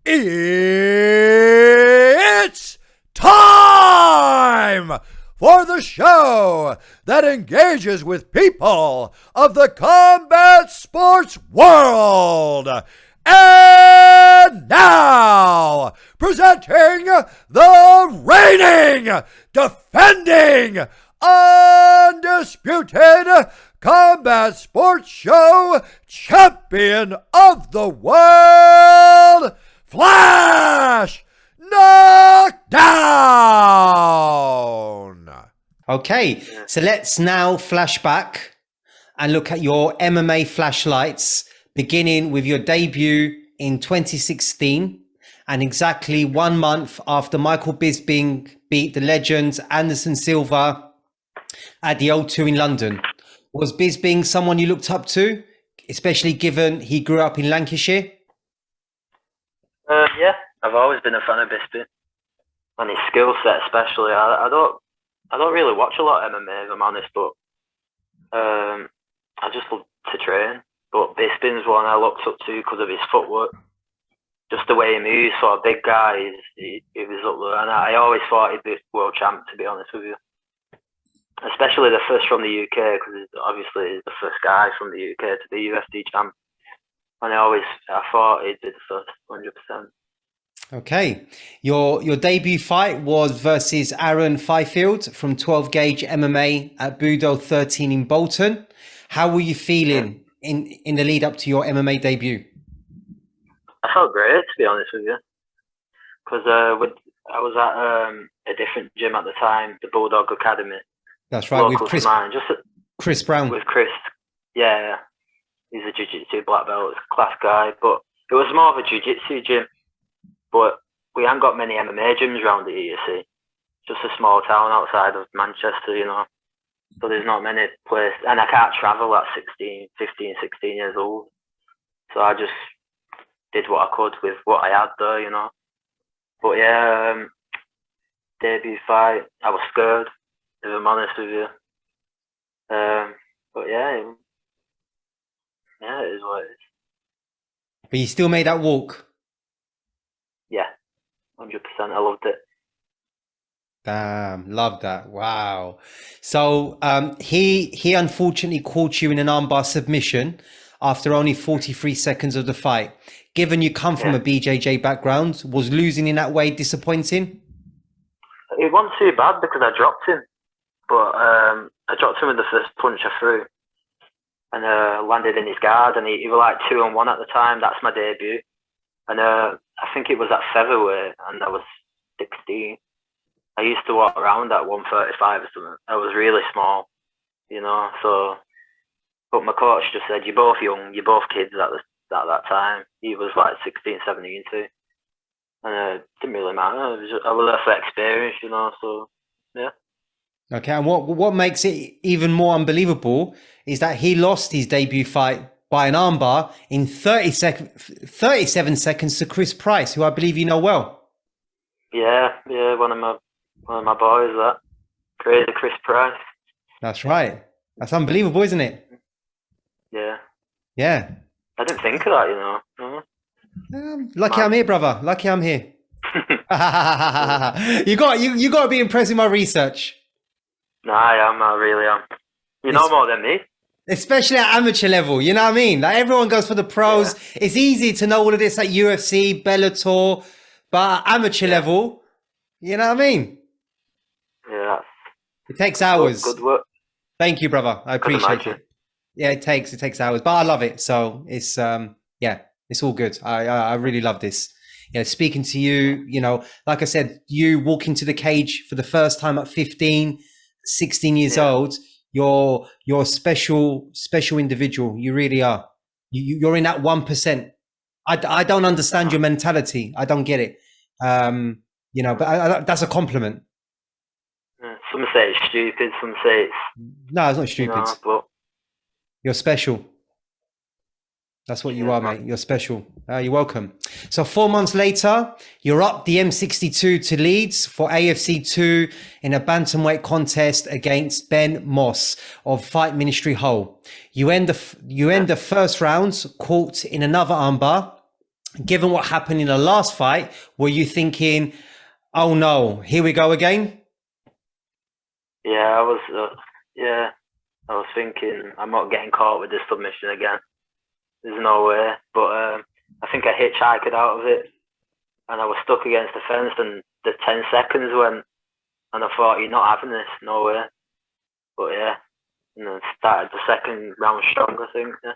It's time for the show that engages with people of the combat sports world. And now, presenting the reigning, defending, undisputed combat sports show champion of the world, Flash Knockdown. Okay, so let's now flash back and look at your MMA flashlights, beginning with your debut in 2016 and exactly 1 month after Michael Bisping beat the legend Anderson Silva at the O2 in London. Was Bisping someone you looked up to, especially given he grew up in Lancashire? Yeah, I've always been a fan of Bisping and his skill set, especially. I don't really watch a lot of MMA, if I'm honest, but I just love to train. But Bisping's one I looked up to because of his footwork, just the way he moves. For a big guy, he was up there, and I always thought he'd be world champ, to be honest with you. Especially the first from the UK, because obviously he's the first guy from the UK to be UFC champ. And I thought he'd be the first, 100%. Okay, your debut fight was versus Aaron Fifield from 12 Gauge MMA at Budo 13 in Bolton. How were you feeling in the lead up to your MMA debut? I felt great, to be honest with you, because I was at a different gym at the time, the Bulldog Academy. That's right, with Chris Brown. With Chris, yeah. He's a jiu-jitsu black belt, class guy, but it was more of a jiu-jitsu gym. But we haven't got many MMA gyms around here, you see. Just a small town outside of Manchester, you know. So there's not many places, and I can't travel at 15, 16 years old. So I just did what I could with what I had there, you know. But yeah, debut fight, I was scared, if I'm honest with you. But yeah, it is what it is. But you still made that walk? Yeah, 100%. I loved it. Damn, love that. Wow. So he unfortunately caught you in an armbar submission after only 43 seconds of the fight. Given you come from a BJJ background, was losing in that way disappointing? It wasn't too bad because I dropped him. But I dropped him with the first punch I threw. And landed in his guard, and he was like 2-1 at the time. That's my debut, and I think it was at featherweight, and I was 16. I used to walk around at 135 or something. I was really small, you know. So, but my coach just said, "You're both young. You're both kids at that time." He was like 16, 17 too, and it didn't really matter. I was there for experience, you know. So, yeah. Okay, and what makes it even more unbelievable is that he lost his debut fight by an armbar in 37 seconds to Chris Price, who I believe you know well. Yeah, one of my boys, that crazy Chris Price. That's right. That's unbelievable, isn't it? Yeah. Yeah. I didn't think of that, you know. Lucky I'm here, brother. Lucky I'm here. You got to be impressed with my research. No, I am. I really am. You know more than me. Especially at amateur level, you know what I mean? Like everyone goes for the pros. Yeah. It's easy to know all of this at UFC, Bellator, but at amateur level, you know what I mean? Yeah. It takes hours. Good work. Thank you, brother. I appreciate it. Yeah, it takes hours, but I love it. So it's it's all good. I really love this. You know, speaking to you, you know, like I said, you walking to the cage for the first time at 15, 16 years old, you're a special individual. You really are. You're in that 1%. I don't understand your mentality. I don't get it. You know, but that's a compliment. Some say it's stupid. Some say it's... No, it's not stupid. No, but... You're special. That's what you are, mate. You're special. You're welcome. So 4 months later, you're up the M62 to Leeds for AFC 2 in a bantamweight contest against Ben Moss of Fight Ministry Hull. You end the first round caught in another armbar given what happened in the last fight, were you thinking, oh no, here we go again? Yeah, I was. I was thinking I'm not getting caught with this submission again. There's no way. But I think I hitchhiked out of it, and I was stuck against the fence, and the 10 seconds went, and I thought, you're not having this, no way. But yeah, and then started the second round strong, I think. Yeah.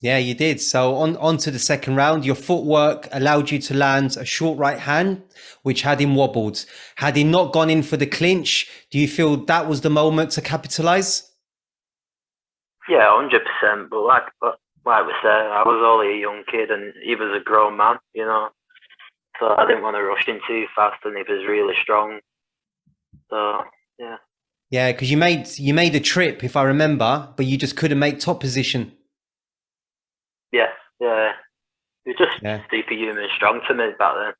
Yeah, you did. So on to the second round, your footwork allowed you to land a short right hand, which had him wobbled. Had he not gone in for the clinch, do you feel that was the moment to capitalize? Yeah, 100%. But like we said, I was only a young kid, and he was a grown man, you know. So I didn't want to rush in too fast, and he was really strong. So yeah. Yeah, because you made a trip, if I remember, but you just couldn't make top position. Yeah. He was just superhuman strong to me back then.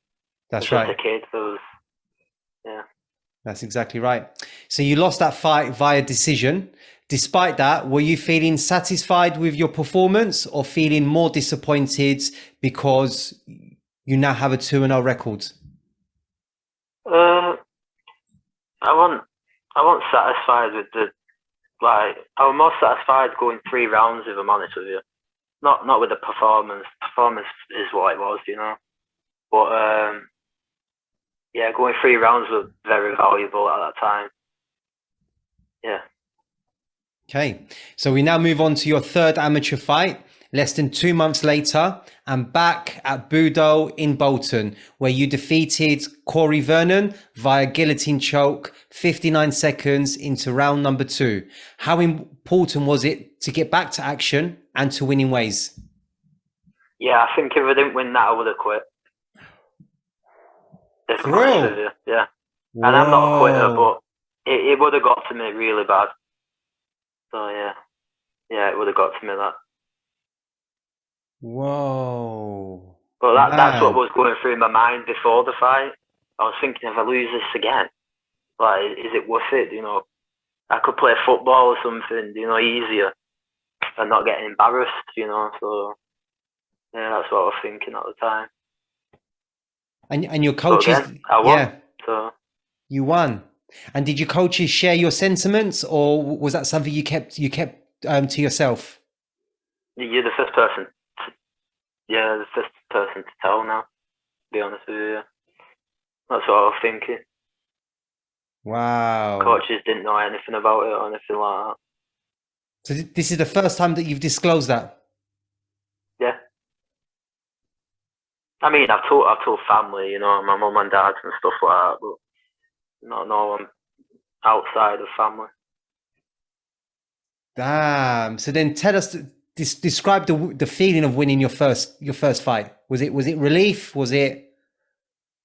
That's Just right. a kid, so yeah. That's exactly right. So you lost that fight via decision. Despite that, were you feeling satisfied with your performance or feeling more disappointed because you now have a 2-0 record? I wasn't satisfied with I was more satisfied going 3 rounds, if I'm honest with you. Not with the performance. Performance is what it was, you know. But yeah, going 3 rounds was very valuable at that time. Yeah. Okay, so we now move on to your third amateur fight, less than 2 months later, and back at Budo in Bolton, where you defeated Corey Vernon via guillotine choke, 59 seconds into round number 2. How important was it to get back to action and to winning ways? Yeah, I think if I didn't win that, I would have quit. If I'm For honest real? with you, yeah. And I'm not a quitter, but it would have got to me really bad. So yeah, it would have got to me that. Whoa. But that's what was going through my mind before the fight. I was thinking, if I lose this again, like, is it worth it? You know, I could play football or something, you know, easier and not getting embarrassed, you know. So yeah, that's what I was thinking at the time. And your coaches, I won. So you won. And did your coaches share your sentiments, or was that something you kept to yourself? you're the first person. The first person to tell now. To be honest with you, that's what I was thinking. Wow. Coaches didn't know anything about it or anything like that. So this is the first time that you've disclosed that? Yeah. I mean, I've told family, you know, my mum and dad and stuff like that, but no one outside of family. Damn. So then tell us, describe the feeling of winning your first fight. Was it relief? Was it?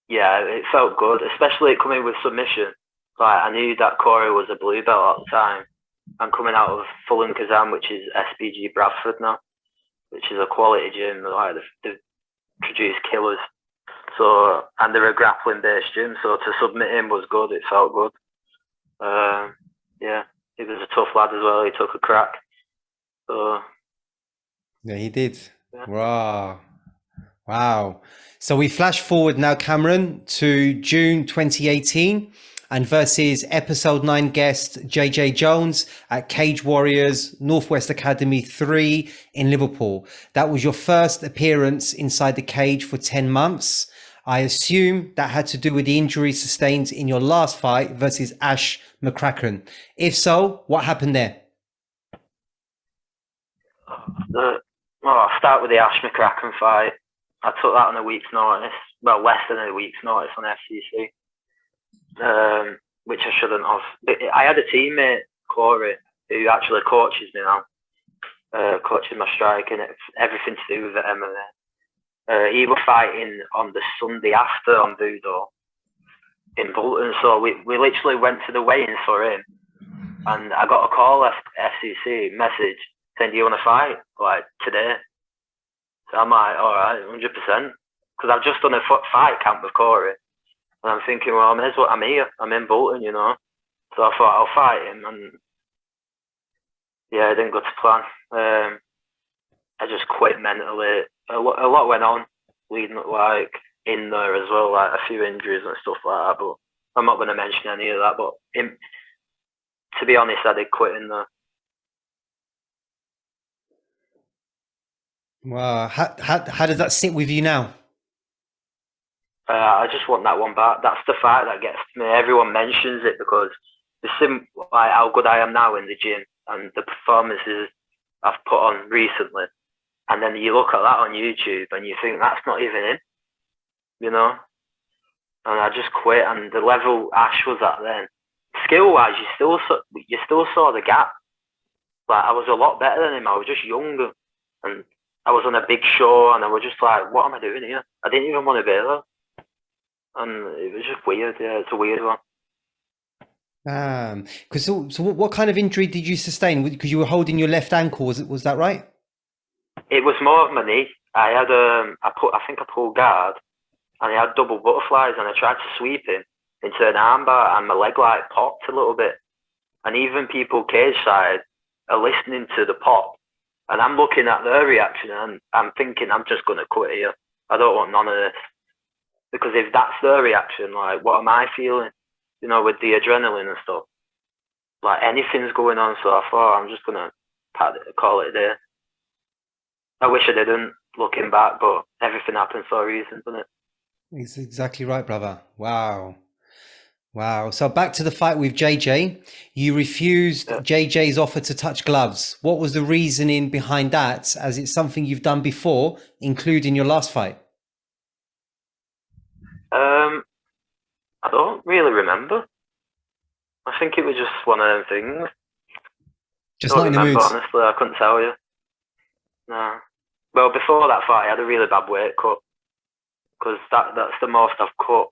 Yeah, it felt good, especially coming with submission. Like, I knew that Corey was a blue belt at the time. I'm coming out of Fulham Kazan, which is SBG Bradford now, which is a quality gym. Like, they produce killers. So, and they're a grappling based gym. So to submit him was good. It felt good. Yeah, he was a tough lad as well. He took a crack. So Yeah, he did. Yeah. Wow. So we flash forward now, Cameron, to June 2018 and versus episode 9 guest JJ Jones at Cage Warriors Northwest Academy 3 in Liverpool. That was your first appearance inside the cage for 10 months. I assume that had to do with the injury sustained in your last fight versus Ash McCracken. If so, what happened there? I'll start with the Ash McCracken fight. I took that on a week's notice. Well, less than a week's notice on FCC, which I shouldn't have. But I had a teammate, Corey, who actually coaches me now, coaching my striking, everything to do with the MMA. He was fighting on the Sunday after on Budo in Bolton, so we literally went to the weigh-ins for him, and I got a call FCC message saying, "Do you want to fight like today?" So I'm like, all right, 100%, because I've just done a fight camp with Corey, and I'm thinking, well, I'm here, I'm in Bolton, you know. So I thought I'll fight him, and yeah, it didn't go to plan. I just quit mentally. A lot went on. leading like in there as well, like a few injuries and stuff like that. But I'm not going to mention any of that. But to be honest, I did quit in there. Wow. How does that sit with you now? I just want that one back. That's the fight that gets me. Everyone mentions it because like how good I am now in the gym and the performances I've put on recently. And then you look at that on YouTube and you think that's not even in, you know? And I just quit. And the level Ash was at then, skill-wise, you still saw the gap. Like I was a lot better than him. I was just younger, and I was on a big show, and I was just like, "What am I doing here?" I didn't even want to be there, and it was just weird. Yeah, it's a weird one. So what kind of injury did you sustain? Because you were holding your left ankle, was that right? It was more of my knee. I had I think I pulled guard, and I had double butterflies, and I tried to sweep him into an armbar, and my leg like popped a little bit, and even people cage side are listening to the pop, and I'm looking at their reaction, and I'm thinking I'm just gonna quit here. I don't want none of this, because if that's their reaction, like what am I feeling? You know, with the adrenaline and stuff. Like anything's going on, so I thought I'm just gonna call it a day. I wish I didn't, looking back, but everything happens for a reason, doesn't it? It's exactly right, brother. Wow. So back to the fight with JJ. You refused JJ's offer to touch gloves. What was the reasoning behind that, as it's something you've done before, including your last fight? I don't really remember. I think it was just one of them things. Just not in the mood. Honestly, I couldn't tell you. No. Well, before that fight, I had a really bad weight cut, because that's the most I've cut.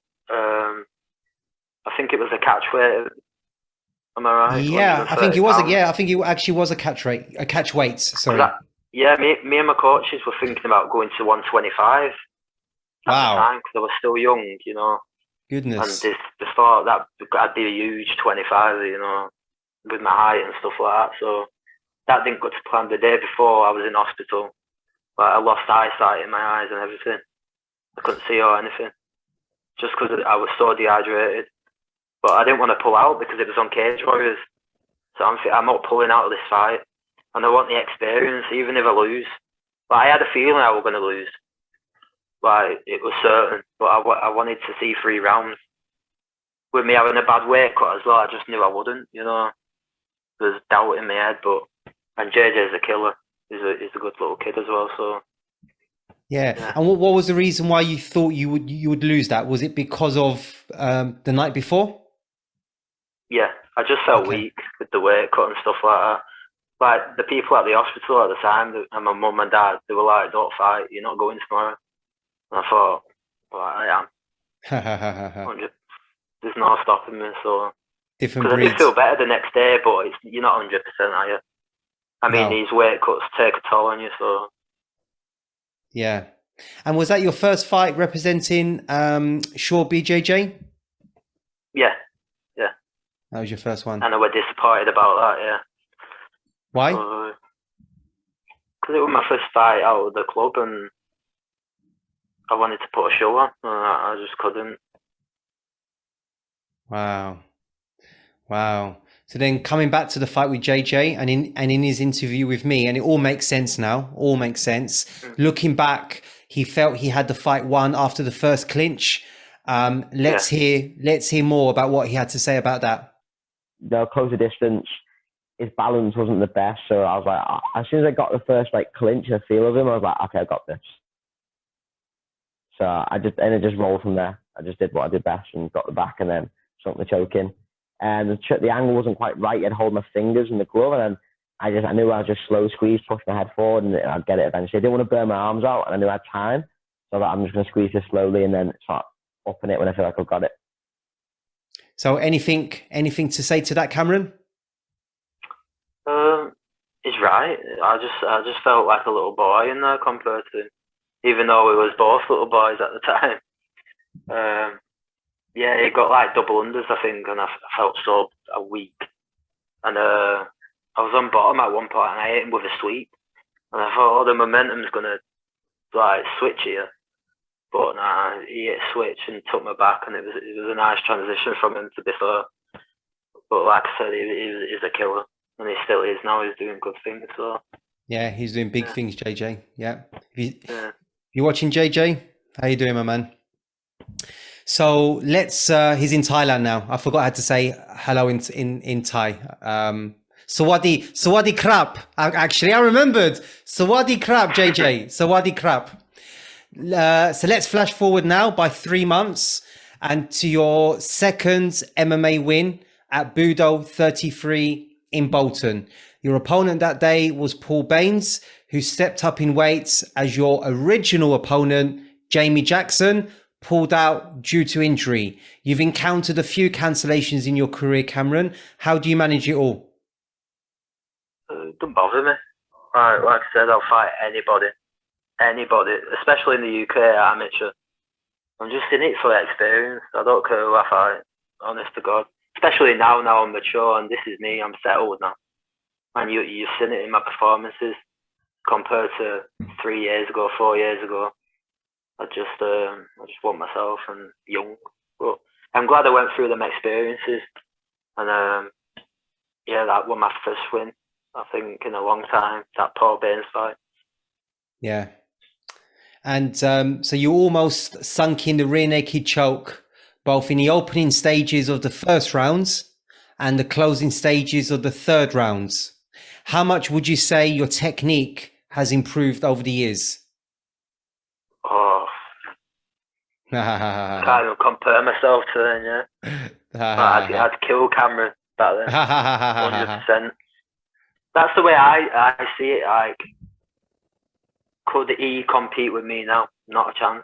I think it was a catch weight. Am I right? Yeah, I think it was. I think it actually was a catch weight. Sorry. Me and my coaches were thinking about going to 125 at the time, because I was still young, you know. Goodness. And they thought that I'd be a huge 25, you know, with my height and stuff like that. So that didn't go to plan. The day before, I was in hospital. Like, I lost eyesight in my eyes and everything. I couldn't see or anything, just because I was so dehydrated. But I didn't want to pull out because it was on Cage Warriors. So I'm not pulling out of this fight. And I want the experience, even if I lose. But I had a feeling I was going to lose. Like, it was certain. But I wanted to see 3 rounds. With me having a bad weight cut as well, I just knew I wouldn't, you know. There's doubt in my head, and JJ's a killer. He's a good little kid as well, so... Yeah. And what was the reason why you thought you would lose that? Was it because of the night before? Yeah, I just felt weak with the weight cut and stuff like that. Like, the people at the hospital at the time, and my mum and dad, they were like, "Don't fight, you're not going tomorrow." And I thought, well, I am. There's no stopping me, so... Different breeds. I did feel better the next day, but you're not 100%, are you? I mean, these weight cuts take a toll on you, so... Yeah. And was that your first fight representing Shaw BJJ? Yeah. That was your first one. And I was disappointed about that, yeah. Why? Because it was my first fight out of the club, and I wanted to put a show on, and I just couldn't. Wow. So then coming back to the fight with JJ and in his interview with me, and it all makes sense now, Looking back, he felt he had the fight won after the first clinch. Let's hear more about what he had to say about that. The closer distance, his balance wasn't the best, so I was like, as soon as I got the first clinch and feel of him, I was like, okay, I got this. So I just rolled from there. I just did what I did best and got the back, and then sunk the choke in. And the angle wasn't quite right. I'd hold my fingers in the glove, and then I knew I was just slow squeeze, push my head forward, and I'd get it eventually. I didn't want to burn my arms out, and I knew I had time, so that I'm just going to squeeze this slowly and then start upping it when I feel like I've got it. So anything to say to that, Cameron? He's right. I just felt like a little boy in there compared to him, even though we was both little boys at the time. He got like double unders, I think, and I felt so weak. And I was on bottom at one point, and I hit him with a sweep. And I thought, the momentum's gonna like switch here. But nah, he hit switch and took me back, and it was a nice transition from him, to be fair. But like I said, he's a killer, and he still is now. He's doing good things. So Yeah, he's doing big things, JJ. Yeah. yeah. You watching JJ? How you doing, my man? So let's. He's in Thailand now. I forgot how to say hello in Thai. Sawadi krap. Actually, I remembered. Sawadi krap, JJ. Sawadi krap. So let's flash forward now by 3 months and to your second MMA win at Budo 33 in Bolton. Your opponent that day was Paul Baines, who stepped up in weights as your original opponent, Jamie Jackson, pulled out due to injury. You've encountered a few cancellations in your career, Cameron. How do you manage it all? Don't bother me. Like I said, I'll fight anybody, especially in the UK amateur. I'm just in it for the experience. I don't care who I fight, honest to God. Especially now I'm mature and this is me, I'm settled now. And you've seen it in my performances compared to 3 years ago, 4 years ago. I just want myself and young. But I'm glad I went through them experiences. And that was my first win, I think, in a long time, that Paul Baines fight. Yeah. And so you almost sunk in the rear naked choke, both in the opening stages of the first rounds and the closing stages of the third rounds. How much would you say your technique has improved over the years? Oh, can't even compare myself to them, yeah. I'd kill Cameron back then, 100%. That's the way I see it. Like, could he compete with me now? Not a chance.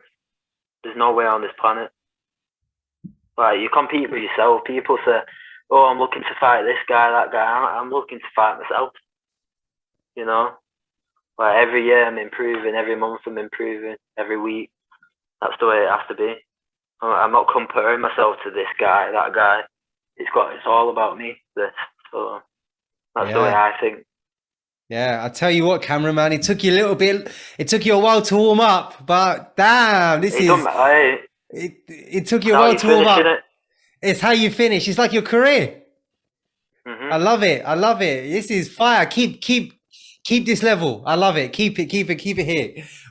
There's no way on this planet. Like, you compete with yourself. People say, "Oh, I'm looking to fight this guy, that guy." I'm looking to fight myself. You know, like every year I'm improving, every month I'm improving, every week. That's the way it has to be. I'm not comparing myself to this guy, that guy. It's all about me. So that's the way I think. Yeah, I tell you what, Cameron, man, it took you a while to warm up, but damn, it took you a while to warm up. It's how you finish. It's like your career. Mm-hmm. I love it. This is fire. Keep this level. I love it. Keep it here.